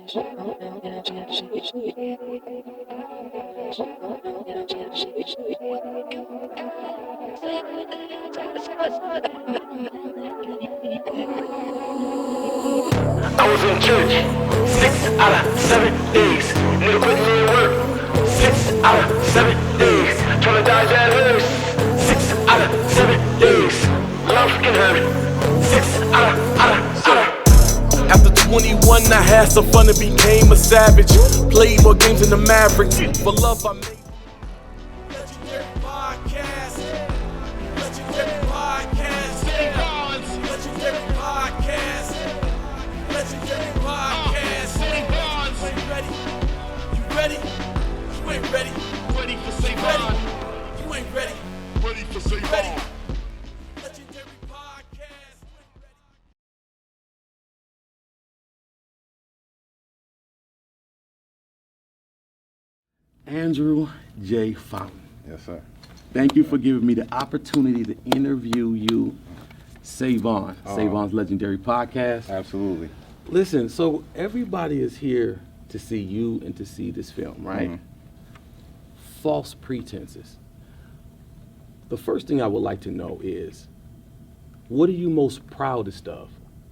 I was in church 6 out of 7 days. Nigga put me in work 6 out of 7 days. Tryna dodge that hearse 6 out of 7 days. Love fucking hurt 6 out of. After 21, I had some fun and became a savage. Played more games than the Mavericks. For love, I made. Legendary podcast. Legendary podcast. Legendary podcast. Legendary podcast. You ain't ready. You ready? You ain't ready. Ready for say ready. You ain't ready. Ready for say ready. Legendary podcast. Andrew J. Fountain. Yes, sir. Thank you for giving me the opportunity to interview you, Savon, Savon's Legendary Podcast. Absolutely. Listen, so everybody is here to see you and to see this film, right? Mhm. False Pretenses. The first thing I would like to know is, what are you most proudest of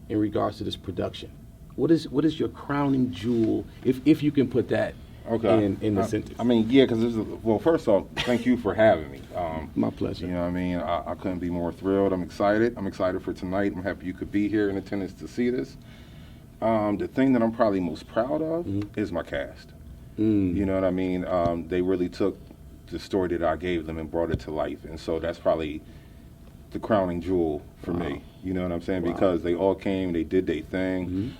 in regards to this production? What is your crowning jewel, if you can put that in the sentence? I mean, yeah, because well, first off, thank you for having me. My pleasure. You know what I mean? I couldn't be more thrilled. I'm excited. I'm excited for tonight. I'm happy you could be here in attendance to see this. The thing that I'm probably most proud of is my cast. You know what I mean? They really took the story that I gave them and brought it to life. And so that's probably the crowning jewel for me. You know what I'm saying? Because they all came, they did their thing.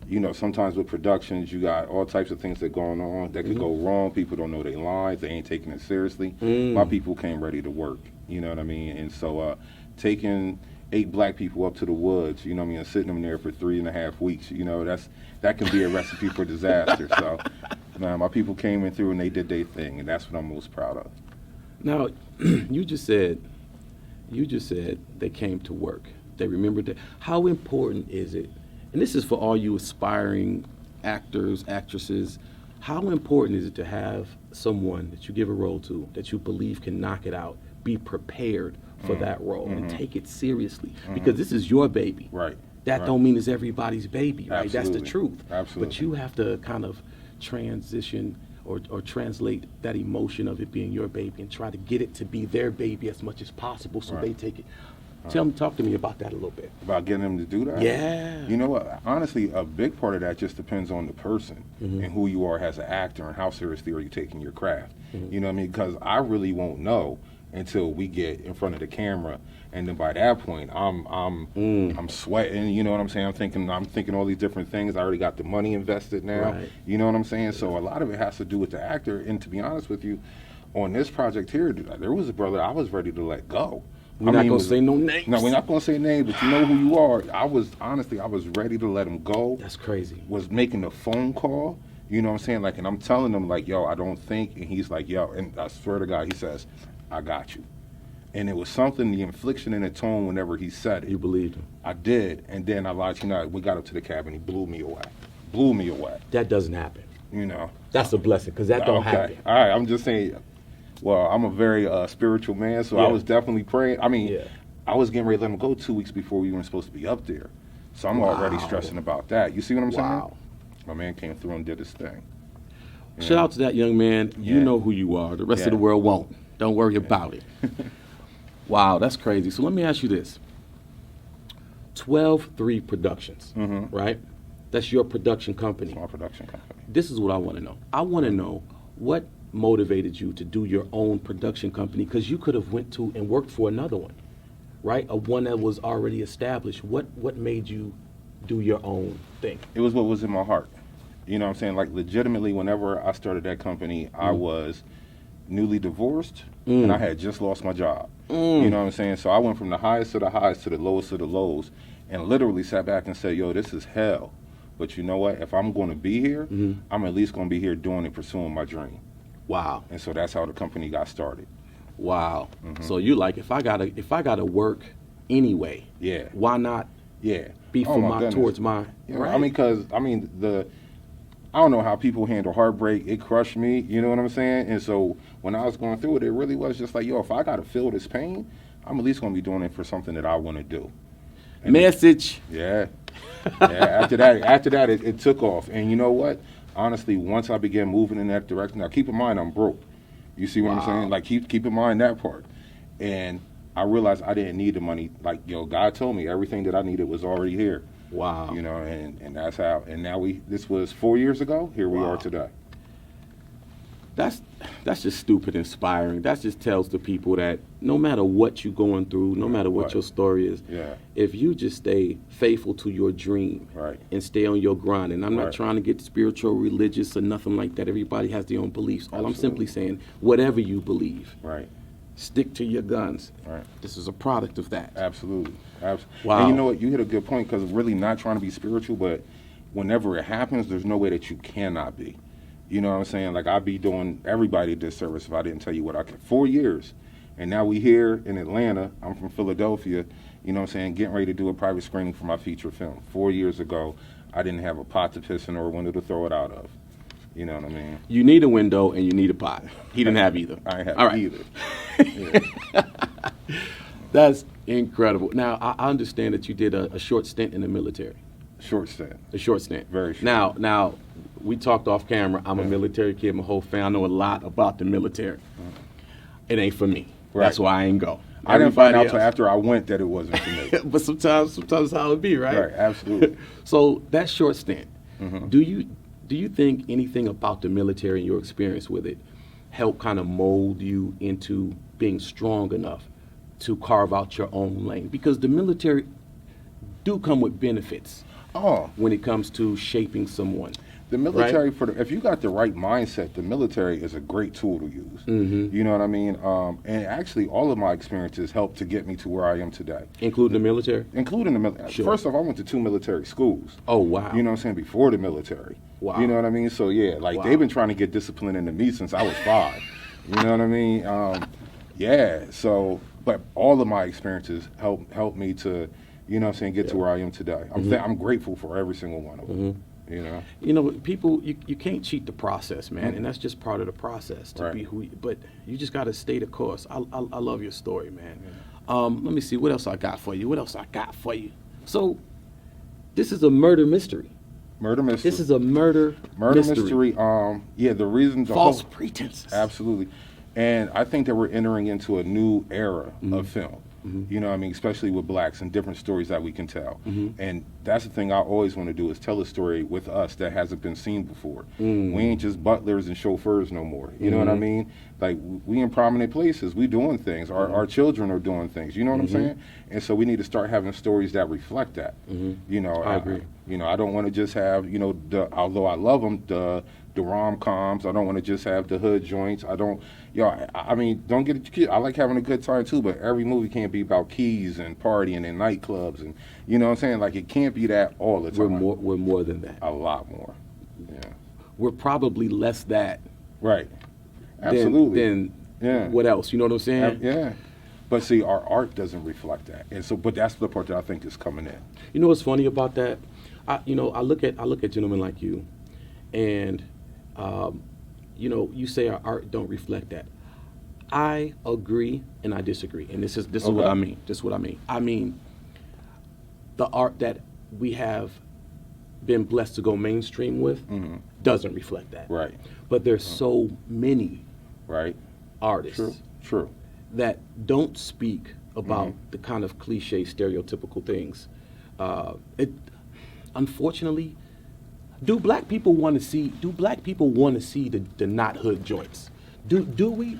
You know, sometimes with productions, you got all types of things that going on that could go wrong. People don't know their lines. They ain't taking it seriously. My people came ready to work. You know what I mean? And so taking 8 black people up to the woods, you know what I mean, and sitting them there for 3.5 weeks, you know, that can be a recipe for disaster. So, man, my people came in through and they did their thing, and that's what I'm most proud of. Now, you just said they came to work. They remembered that. How important is it? And this is for all you aspiring actors, actresses. How important is it to have someone that you give a role to that you believe can knock it out, be prepared for that role, and take it seriously? Because this is your baby. Right. That don't mean it's everybody's baby, right? Absolutely. That's the truth. Absolutely. But you have to kind of transition or translate that emotion of it being your baby and try to get it to be their baby as much as possible so they take it. Talk to me about that a little bit. About getting them to do that? Yeah. You know what? Honestly, a big part of that just depends on the person and who you are as an actor and how seriously are you taking your craft. You know what I mean? Because I really won't know until we get in front of the camera, and then by that point, I'm sweating. You know what I'm saying? I'm thinking all these different things. I already got the money invested now. Right. You know what I'm saying? So a lot of it has to do with the actor. And to be honest with you, on this project here, there was a brother I was ready to let go. We're not going to say no names. No, we're not going to say names, but you know who you are. I was ready to let him go. That's crazy. Was making a phone call, you know what I'm saying? Like, and I'm telling him, like, yo, I don't think, and he's like, yo, and I swear to God, he says, I got you. And it was something, the inflection in the tone whenever he said it. You believed him. I did, and then I lied to you not. We got up to the cabin, he blew me away. Blew me away. That doesn't happen. You know. That's a blessing, because that don't happen. All right, I'm just saying, well, I'm a very spiritual man, so I was definitely praying. I mean, I was getting ready to let him go 2 weeks before we weren't supposed to be up there. So I'm already stressing about that. You see what I'm saying? My man came through and did his thing. Shout out to that young man. You know who you are. The rest of the world won't. Don't worry about it. Wow, that's crazy. So let me ask you this. 12-3 Productions, right? That's your production company. It's my production company. This is what I want to know. I want to know what motivated you to do your own production company, because you could have went to and worked for another one, right? A one that was already established. What made you do your own thing? It was what was in my heart. You know what I'm saying? Like, legitimately, whenever I started that company, I was newly divorced, and I had just lost my job. You know what I'm saying? So I went from the highest of the highs to the lowest of the lows, and literally sat back and said, yo, this is hell. But you know what? If I'm going to be here, I'm at least going to be here doing and pursuing my dream. Wow. And so that's how the company got started. Wow. So you like, if I gotta work anyway, why not Yeah. be Oh, for my goodness. towards my Yeah, right? I mean, because I don't know how people handle heartbreak. It crushed me. You know what I'm saying? And so when I was going through it, it really was just like, yo, if I got to feel this pain, I'm at least going to be doing it for something that I want to do. And Message. yeah. After that, it took off. And you know what? Honestly, once I began moving in that direction, now keep in mind I'm broke. You see what I'm saying? Like keep in mind that part. And I realized I didn't need the money. Like, yo, God told me everything that I needed was already here. Wow. You know, and that's how. And now this was 4 years ago. Here we are today. That's just stupid inspiring. That just tells the people that no matter what you're going through, no matter what your story is, if you just stay faithful to your dream and stay on your grind, and I'm not trying to get spiritual, religious, or nothing like that. Everybody has their own beliefs. All I'm simply saying, whatever you believe, stick to your guns. This is a product of that. Absolutely. Wow. And you know what? You hit a good point, because really not trying to be spiritual, but whenever it happens, there's no way that you cannot be. You know what I'm saying? Like, I'd be doing everybody a disservice if I didn't tell you what I could. 4 years. And now we here in Atlanta. I'm from Philadelphia. You know what I'm saying? Getting ready to do a private screening for my feature film. 4 years ago, I didn't have a pot to piss in or a window to throw it out of. You know what I mean? You need a window and you need a pot. He didn't have either. I ain't have either. That's incredible. Now, I understand that you did a short stint in the military. Short stint. A short stint. Very short. Now, we talked off camera. I'm a military kid. My whole family. I know a lot about the military. It ain't for me. That's why I ain't go. I didn't find out until after I went that it wasn't for me. But sometimes how it be, right? Right, absolutely. So that short stint, do you think anything about the military and your experience with it helped kind of mold you into being strong enough to carve out your own lane? Because the military do come with benefits when it comes to shaping someone. The military, if you got the right mindset, the military is a great tool to use. You know what I mean? And actually, all of my experiences helped to get me to where I am today. Including the military? Including the military. Sure. First off, I went to 2 military schools. Oh, wow. You know what I'm saying? Before the military. Wow. You know what I mean? So, yeah, like, they've been trying to get discipline into me since I was 5. You know what I mean? So, but all of my experiences helped me to, you know what I'm saying, get to where I am today. I'm grateful for every single one of them. You know, people, you can't cheat the process, man, and that's just part of the process to be who. But you just got to stay the course. I love your story, man. Let me see what else I got for you. So, this is a murder mystery. This is a murder mystery. The reason false pretenses. Absolutely, and I think that we're entering into a new era of film. You know what I mean? Especially with blacks and different stories that we can tell. And that's the thing I always want to do, is tell a story with us that hasn't been seen before. We ain't just butlers and chauffeurs no more. You know what I mean? Like, we in prominent places. We doing things. Our children are doing things. You know what I'm saying? And so we need to start having stories that reflect that. You know, I agree. You know, I don't want to just have, you know, although I love them, the rom-coms. I don't want to just have the hood joints. I don't, I mean, don't get it. I like having a good time too, but every movie can't be about keys and partying and nightclubs, and you know what I'm saying? Like, it can't be that all the time. We're more than that. A lot more. Yeah. We're probably less that. Right. Absolutely. Than what else? You know what I'm saying? Yeah. But see, our art doesn't reflect that, and so, but that's the part that I think is coming in. You know what's funny about that? I look at gentlemen like you, and you know, you say our art don't reflect that. I agree and I disagree, and this is what I mean. This is what I mean. I mean, the art that we have been blessed to go mainstream with doesn't reflect that. Right. But there's so many artists True. that don't speak about the kind of cliche, stereotypical things. Unfortunately, do black people want to see the not hood joints? Do we?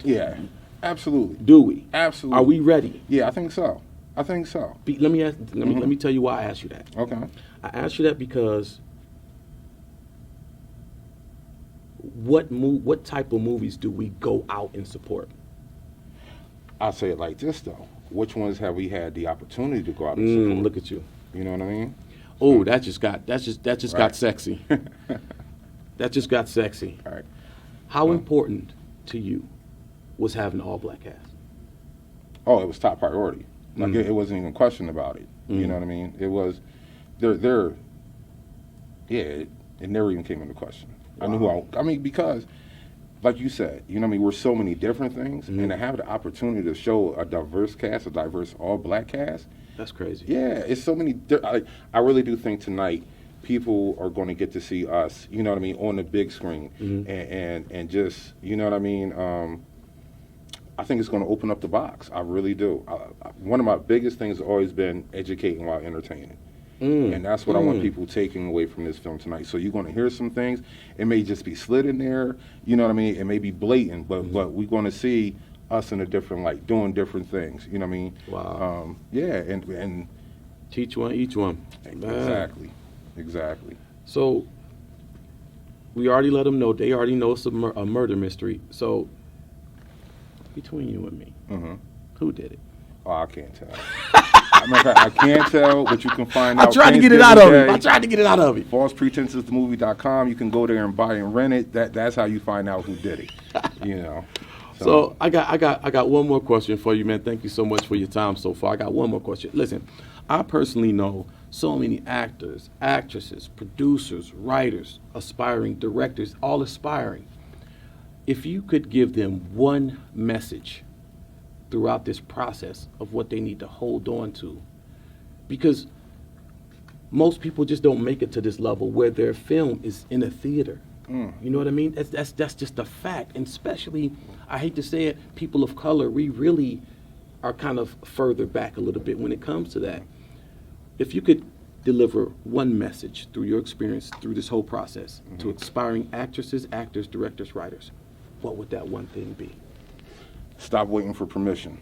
Yeah, absolutely. Do we? Absolutely. Are we ready? Yeah, I think so. Let me tell you why I asked you that. Okay. I asked you that because what type of movies do we go out and support? I'll say it like this though: which ones have we had the opportunity to go out and support? Look at you. You know what I mean? Oh, that just got sexy. That just got sexy. All right. How important to you was having an all black cast? Oh, it was top priority. Like it wasn't even a question about it. You know what I mean? It was, it never even came into question. Wow. I knew who I mean, because, like you said, you know what I mean, we're so many different things, and to have the opportunity to show a diverse cast, a diverse all-black cast. That's crazy. Yeah, it's so many, I really do think tonight people are going to get to see us, you know what I mean, on the big screen, and just, you know what I mean, I think it's going to open up the box. I really do. One of my biggest things has always been educating while entertaining. And that's what I want people taking away from this film tonight. So you're going to hear some things. It may just be slid in there, you know what I mean? It may be blatant, but we're going to see us in a different light, doing different things, you know what I mean? Wow. Yeah, and teach one, each one. Exactly. So we already let them know. They already know it's a murder mystery. So between you and me, who did it? Oh, I can't tell. I can't tell, but you can find out. I tried to get it out of him. FalsePretensesTheMovie.com. You can go there and buy and rent it. That's how you find out who did it. You know. So I got one more question for you, man. Thank you so much for your time so far. I got one more question. Listen, I personally know so many actors, actresses, producers, writers, aspiring directors, all aspiring. If you could give them one message throughout this process of what they need to hold on to, because most people just don't make it to this level where their film is in a theater. You know what I mean? That's just a fact. And especially, I hate to say it, people of color, we really are kind of further back a little bit when it comes to that. If you could deliver one message through your experience through this whole process to aspiring actresses, actors, directors, writers, what would that one thing be? Stop waiting for permission.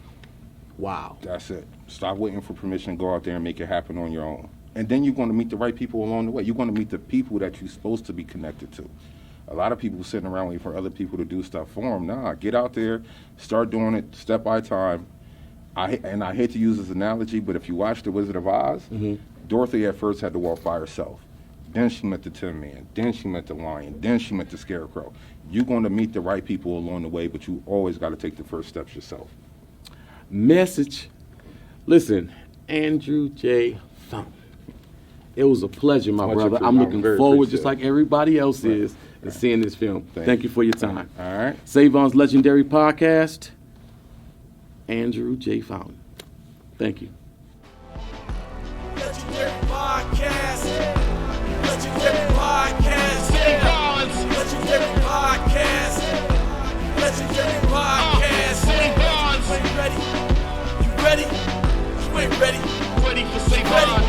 Wow. That's it. Stop waiting for permission. Go out there and make it happen on your own. And then you're going to meet the right people along the way. You're going to meet the people that you're supposed to be connected to. A lot of people sitting around waiting for other people to do stuff for them. Nah, get out there, start doing it step by time. I hate to use this analogy, but if you watch The Wizard of Oz, Dorothy at first had to walk by herself. Then she met the Tin Man. Then she met the Lion. Then she met the Scarecrow. You're going to meet the right people along the way, but you always got to take the first steps yourself. Message. Listen, Andrew J. Fountain. It was a pleasure, my brother. I'm looking forward, just like everybody else is, to seeing this film. Thank you for your time. All right. Savon's Legendary Podcast, Andrew J. Fountain. Thank you. Legendary Podcast. Legendary Podcast. Legendary Podcast. Legendary Podcast. You ain't ready. You ready? You ain't ready. Ready for Savon.